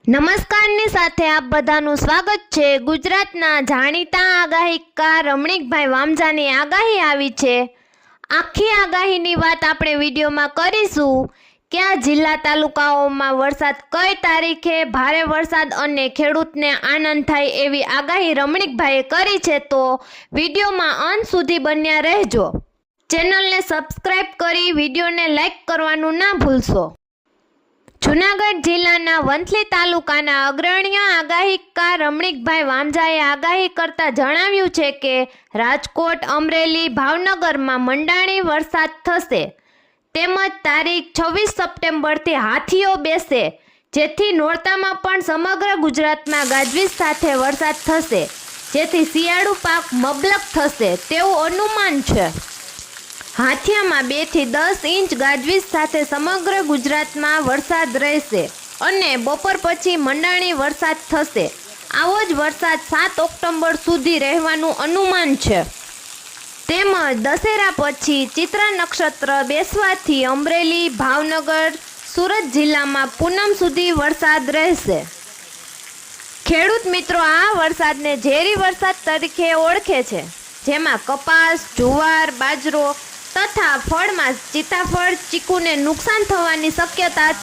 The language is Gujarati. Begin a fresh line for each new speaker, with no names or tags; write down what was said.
નમસ્કારની સાથે આપ બધાનું સ્વાગત છે। ગુજરાતના જાણીતા આગાહીકાર રમણીકભાઈ વામજાની આગાહી આવી છે। આખી આગાહીની વાત આપણે વિડીયોમાં કરીશું। કયા જિલ્લા તાલુકાઓમાં વરસાદ કઈ તારીખે ભારે વરસાદ અને ખેડૂતને આનંદ થાય એવી આગાહી રમણીકભાઈએ કરી છે, તો વિડીયોમાં અંત સુધી બન્યા રહેજો। ચેનલને સબસ્ક્રાઇબ કરી વિડીયોને લાઈક કરવાનું ના ભૂલશો। જૂનાગઢ જિલ્લાના વંથલી તાલુકાના અગ્રણી આગાહીકાર રમણીકભાઈ વામજાએ આગાહી કરતા જણાવ્યું છે કે રાજકોટ, અમરેલી, ભાવનગરમાં મંડાણી વરસાદ થશે, તેમજ તારીખ 26 સપ્ટેમ્બરથી હાથીઓ બેસે, જેથી નોરતામાં પણ સમગ્ર ગુજરાતમાં ગાજવીજ સાથે વરસાદ થશે, જેથી શિયાળુ પાક મબલખ થશે તેવું અનુમાન છે। હાથિયામાં 2 થી 10 ઇંચ ગાજવીજ સાથે સમગ્ર ગુજરાતમાં વરસાદ રહેશે અને બપોર પછી મંડાણી વરસાદ થશે। આવો જ વરસાદ 7 ઓક્ટોબર સુધી રહેવાનું અનુમાન છે। તેમજ દશેરા પછી ચિત્રા નક્ષત્ર બેસવાથી અમરેલી, ભાવનગર, સુરત જિલ્લામાં પૂનમ સુધી વરસાદ રહેશે। ખેડૂત મિત્રો આ વરસાદને ઝેરી વરસાદ તરીકે ઓળખે છે, જેમાં કપાસ, જુવાર, બાજરો તથા ફળમાં સીતાફળ, ચીકુને નુકસાન થવાની શક્યતા